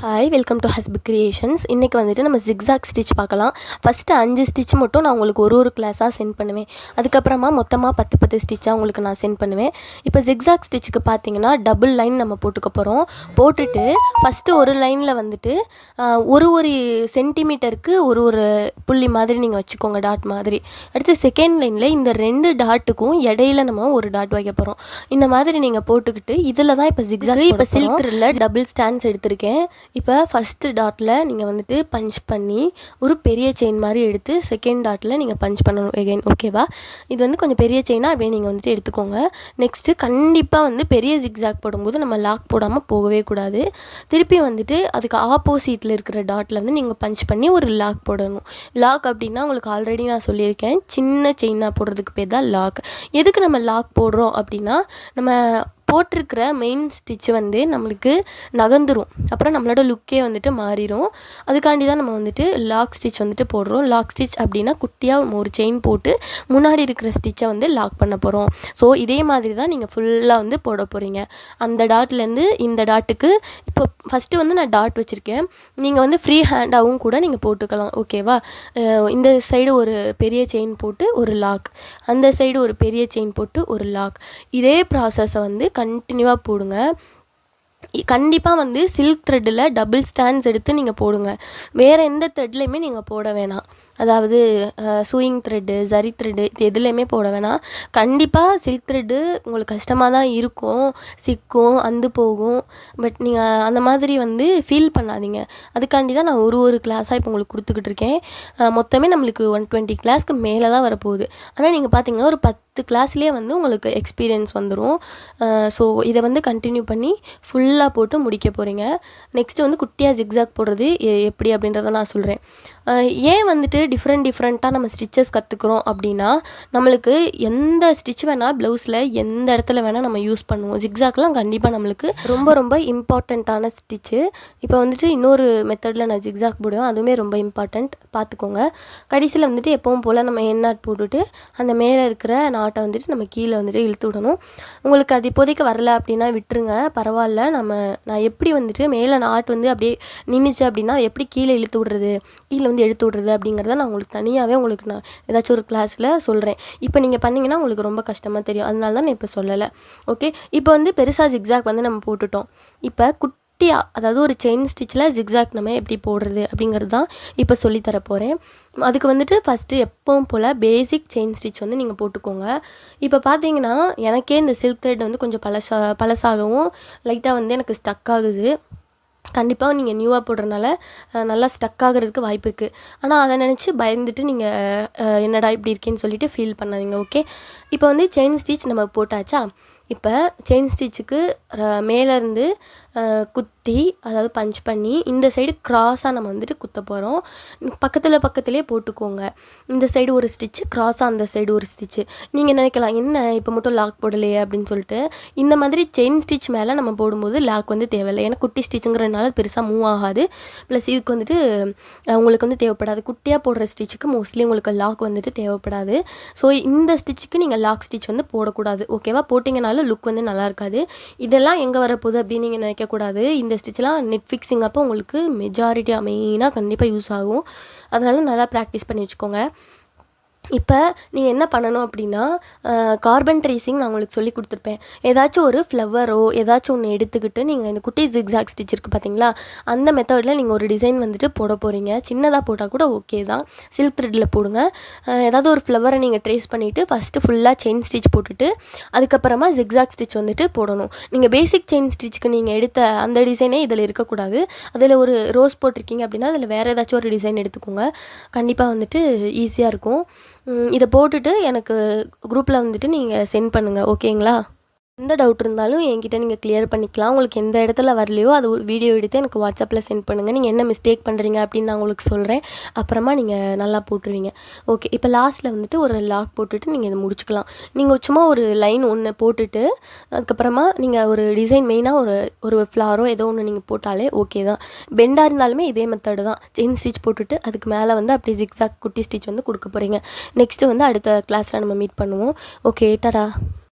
Hi, welcome to ஹஸ்பி creations. இன்றைக்கி வந்துட்டு நம்ம ஜிக்ஸாக் ஸ்டிச் பார்க்கலாம். ஃபஸ்ட்டு 5 ஸ்டிச் மட்டும் நான் உங்களுக்கு ஒரு கிளாஸாக சென்ட் பண்ணுவேன். அதுக்கப்புறமா மொத்தமாக 10 ஸ்டிச்சாக உங்களுக்கு நான் சென்ட் பண்ணுவேன். இப்போ ஜிக்ஸாக் ஸ்டிச்சுக்கு பார்த்தீங்கன்னா டபுள் லைன் நம்ம போட்டுக்க போகிறோம். போட்டுட்டு ஃபஸ்ட்டு ஒரு லைனில் வந்துட்டு ஒரு சென்டிமீட்டருக்கு ஒரு புள்ளி மாதிரி நீங்கள் வச்சுக்கோங்க, டாட் மாதிரி. அடுத்து செகண்ட் லைனில் இந்த 2 டாட்டுக்கும் இடையில நம்ம ஒரு டாட் வைக்க போகிறோம். இந்த மாதிரி நீங்கள் போட்டுக்கிட்டு இதில் தான் இப்போ ஜிக்ஸாக். இப்போ சில்க் த்ரெட்ல டபுள் ஸ்டாண்ட்ஸ் எடுத்திருக்கேன். இப்போ ஃபஸ்ட்டு டாட்டில் நீங்கள் வந்துட்டு பஞ்ச் பண்ணி ஒரு பெரிய செயின் மாதிரி எடுத்து செகண்ட் டாட்டில் நீங்கள் பஞ்ச் பண்ணணும் எகைன். ஓகேவா? இது வந்து கொஞ்சம் பெரிய செயினாக அப்படியே நீங்கள் வந்துட்டு எடுத்துக்கோங்க. நெக்ஸ்ட்டு கண்டிப்பாக வந்து பெரிய ஜிக்ஸாக் போடும்போது நம்ம லாக் போடாமல் போகவே கூடாது. திருப்பி வந்துட்டு அதுக்கு ஆப்போசிட்டில் இருக்கிற டாட்டில் வந்து நீங்கள் பஞ்ச் பண்ணி ஒரு லாக் போடணும். லாக் அப்படின்னா உங்களுக்கு ஆல்ரெடி நான் சொல்லியிருக்கேன், சின்ன செயினாக போடுறதுக்கு பேர் தான் லாக். எதுக்கு நம்ம லாக் போடுறோம் அப்படின்னா, நம்ம போட்டிருக்கிற மெயின் ஸ்டிச்சு வந்து நம்மளுக்கு நகர்ந்துடும், அப்புறம் நம்மளோட லுக்கே வந்துட்டு மாறிடும். அதுக்காண்டி தான் நம்ம வந்துட்டு லாக் ஸ்டிச் வந்துட்டு போடுறோம். லாக் ஸ்டிச் அப்படின்னா குட்டியாக ஒரு செயின் போட்டு முன்னாடி இருக்கிற ஸ்டிச்சை வந்து லாக் பண்ண போகிறோம். ஸோ இதே மாதிரி தான் நீங்கள் ஃபுல்லாக வந்து போட போகிறீங்க. அந்த டாட்லேருந்து இந்த டாட்டுக்கு இப்போ ஃபஸ்ட்டு வந்து நான் டாட் வச்சுருக்கேன். நீங்கள் வந்து ஃப்ரீ ஹேண்டாகவும் கூட நீங்கள் போட்டுக்கலாம். ஓகேவா? இந்த சைடு ஒரு பெரிய செயின் போட்டு ஒரு லாக், அந்த சைடு ஒரு பெரிய செயின் போட்டு ஒரு லாக். இதே ப்ராசஸை வந்து கண்டினியூவாக போடுங்க. கண்டிப்பாக வந்து சில்க் த்ரெட்டில் டபுள் ஸ்டாண்ட்ஸ் எடுத்து நீங்கள் போடுங்க. வேறு எந்த த்ரெட்லையுமே நீங்கள் போட வேணாம். அதாவது சூயிங் த்ரெட்டு, ஜரி த்ரெட்டு, இது எதுலேயுமே போட வேணாம். கண்டிப்பாக சில்க் த்ரெட்டு உங்களுக்கு கஷ்டமாக தான் இருக்கும், சிக்கும், அந்து போகும். பட் நீங்கள் அந்த மாதிரி வந்து ஃபீல் பண்ணாதீங்க. அதுக்காண்டி தான் நான் ஒரு கிளாஸாக இப்போ உங்களுக்கு கொடுத்துக்கிட்டு இருக்கேன். மொத்தமே நம்மளுக்கு 120 கிளாஸ்க்கு மேலே தான் வரப்போகுது. ஆனால் நீங்கள் பார்த்தீங்கன்னா ஒரு 10 கிளாஸ்லேயே வந்து உங்களுக்கு எக்ஸ்பீரியன்ஸ் வந்துடும். ஸோ இதை வந்து கண்டினியூ பண்ணி ஃபுல்லாக போட்டு முடிக்க போகிறீங்க. நெக்ஸ்ட்டு வந்து குட்டியாக ஜிக்ஸாக் போடுறது எப்படி அப்படின்றத நான் சொல்கிறேன். ஏன் வந்துட்டு டிஃப்ரெண்ட்டாக நம்ம ஸ்டிச்சஸ் கற்றுக்குறோம் அப்படின்னா, நம்மளுக்கு எந்த ஸ்டிச் வேணால் ப்ளவுஸில் எந்த இடத்துல வேணால் நம்ம யூஸ் பண்ணுவோம். ஜிக்ஸாக்லாம் கண்டிப்பாக நம்மளுக்கு ரொம்ப இம்பார்ட்டண்ட்டான ஸ்டிச்சு. இப்போ வந்துட்டு இன்னொரு மெத்தடில் நான் ஜிக்ஸாக் போடுவேன், அதுவுமே ரொம்ப இம்பார்ட்டண்ட், பார்த்துக்கோங்க. கடைசியில் வந்துட்டு எப்பவும் போல் நம்ம என் நாட் போட்டுட்டு அந்த மேலே இருக்கிற நாட்டை வந்துட்டு நம்ம கீழே வந்துட்டு இழுத்து விடணும். உங்களுக்கு அது இப்போதைக்கு வரல அப்படின்னா விட்டுருங்க, பரவாயில்ல. நான் எப்படி வந்துட்டு மேலே நாட் வந்து அப்படியே நின்றுச்சு அப்படின்னா அதை எப்படி கீழே இழுத்து விடுறது, கீழே வந்து எடுத்து விடுறது அப்படிங்கிறத நான் உங்களுக்கு தனியாகவே உங்களுக்கு நான் ஏதாச்சும் ஒரு கிளாஸில் சொல்கிறேன். இப்போ நீங்கள் பண்ணிங்கன்னா உங்களுக்கு ரொம்ப கஷ்டமாக தெரியும், அதனால தான் நான் இப்போ சொல்லலை. ஓகே, இப்போ வந்து பெருசாக ஜிக்ஸாக் வந்து நம்ம போட்டுட்டோம். இப்போ குட்டியாக, அதாவது ஒரு செயின் ஸ்டிச்சில் ஜிக்ஸாக் நம்ம எப்படி போடுறது அப்படிங்கிறது தான் இப்போ சொல்லித்தர போகிறேன். அதுக்கு வந்துட்டு ஃபஸ்ட்டு எப்பவும் போல் பேசிக் செயின் ஸ்டிச் வந்து நீங்கள் போட்டுக்கோங்க. இப்போ பார்த்தீங்கன்னா எனக்கே இந்த சில்க் த்ரெட் வந்து கொஞ்சம் பழசாகவும் லைட்டாக வந்து எனக்கு ஸ்டக் ஆகுது. கண்டிப்பாக நீங்கள் நியூவாக போடுறதுனால நல்லா ஸ்டக் ஆகிறதுக்கு வாய்ப்பு இருக்குது. ஆனால் அதை நினச்சி பயந்துட்டு நீங்கள் என்னடா இப்படி இருக்கேன்னு சொல்லிட்டு ஃபீல் பண்ணாதீங்க. ஓகே, இப்போ வந்து செயின் ஸ்டிச் நம்ம போட்டாச்சா? இப்போ செயின் ஸ்டிச்சுக்கு மேலேருந்து குத்தி, அதாவது பஞ்ச் பண்ணி இந்த சைடு க்ராஸாக நம்ம வந்துட்டு குத்த போகிறோம். பக்கத்துலேயே போட்டுக்கோங்க. இந்த சைடு ஒரு ஸ்டிச்சு, க்ராஸாக அந்த சைடு ஒரு ஸ்டிச்சு. நீங்கள் நினைக்கலாம், என்ன இப்போ மட்டும் லாக் போடலையே அப்படின்னு சொல்லிட்டு. இந்த மாதிரி செயின் ஸ்டிச் மேலே நம்ம போடும்போது லாக் வந்து தேவையில்லை. ஏன்னா குட்டி ஸ்டிச்சுங்கிறதுனால பெருசாக மூவ் ஆகாது. ப்ளஸ் இதுக்கு வந்துட்டு உங்களுக்கு வந்து தேவைப்படாது. குட்டியாக போடுற ஸ்டிச்சுக்கு மோஸ்ட்லி உங்களுக்கு லாக் வந்துட்டு தேவைப்படாது. ஸோ இந்த ஸ்டிச்சுக்கு நீங்கள் லாக் ஸ்டிச் வந்து போடக்கூடாது. ஓகேவா? போட்டிங்கனாலும் லுக் வந்து நல்லா இருக்காது. இதெல்லாம் எங்கே வரப்போகுது அப்படின்னு நீங்கள் நினைக்கக்கூடாது. இந்த ஸ்டிச்லாம் நெட் ஃபிக்ஸிங் அப்போ உங்களுக்கு மெயினாக கண்டிப்பாக யூஸ் ஆகும். அதனால நல்லா ப்ராக்டிஸ் பண்ணி வச்சுக்கோங்க. இப்போ நீங்கள் என்ன பண்ணணும் அப்படின்னா, கார்பன் ட்ரேசிங் நான் உங்களுக்கு சொல்லி கொடுத்துருப்பேன். ஏதாச்சும் ஒரு ஃப்ளவரோ ஏதாச்சும் ஒன்று எடுத்துக்கிட்டு நீங்கள் இந்த குட்டி ஜிக்ஸாக் ஸ்டிச் இருக்குது பார்த்தீங்களா, அந்த மெத்தடில் நீங்கள் ஒரு டிசைன் வந்துட்டு போட போகிறீங்க. சின்னதாக போட்டால் கூட ஓகே தான், சில்க் த்ரெட்டில் போடுங்க. ஏதாவது ஒரு ஃப்ளவரை நீங்கள் ட்ரேஸ் பண்ணிவிட்டு ஃபஸ்ட்டு ஃபுல்லாக செயின் ஸ்டிச் போட்டுட்டு அதுக்கப்புறமா ஜிக்ஸாக் ஸ்டிச் வந்துட்டு போடணும். நீங்கள் பேசிக் செயின் ஸ்டிச்சுக்கு நீங்கள் எடுத்த அந்த டிசைனே இதில் இருக்கக்கூடாது. அதில் ஒரு ரோஸ் போட்டிருக்கீங்க அப்படின்னா அதில் வேறு ஏதாச்சும் ஒரு டிசைன் எடுத்துக்கோங்க. கண்டிப்பாக வந்துட்டு ஈஸியாக இருக்கும். இதை போட்டுட்டு எனக்கு குரூப்பில் வந்துட்டு நீங்கள் சென்ட் பண்ணுங்கள். ஓகேங்களா? எந்த டவுட் இருந்தாலும் என்கிட்ட நீங்கள் கிளியர் பண்ணிக்கலாம். உங்களுக்கு எந்த இடத்துல வரலையோ அது ஒரு வீடியோ எடுத்து எனக்கு வாட்ஸ்அப்பில் சென்ட் பண்ணுங்கள். நீங்கள் என்ன மிஸ்டேக் பண்ணுறீங்க அப்படின்னு நான் உங்களுக்கு சொல்கிறேன். அப்புறமா நீங்கள் நல்லா போட்டுருவீங்க. ஓகே, இப்போ லாஸ்ட்டில் வந்துட்டு ஒரு லாக் போட்டுட்டு நீங்கள் இதை முடிச்சுக்கலாம். நீங்கள் சும்மா ஒரு லைன் ஒன்று போட்டுட்டு அதுக்கப்புறமா நீங்கள் ஒரு டிசைன் மெயினாக ஒரு ஃப்ளாரோ ஏதோ ஒன்று நீங்கள் போட்டாலே ஓகே தான். பெண்டாக இருந்தாலுமே இதே மெத்தடு தான். செயின் ஸ்டிச் போட்டுட்டு அதுக்கு மேலே வந்து அப்படியே ஜிக்ஸாக் குட்டி ஸ்டிச் வந்து கொடுக்க போகிறீங்க. நெக்ஸ்ட்டு வந்து அடுத்த கிளாஸில் நம்ம மீட் பண்ணுவோம். ஓகே, டாடா.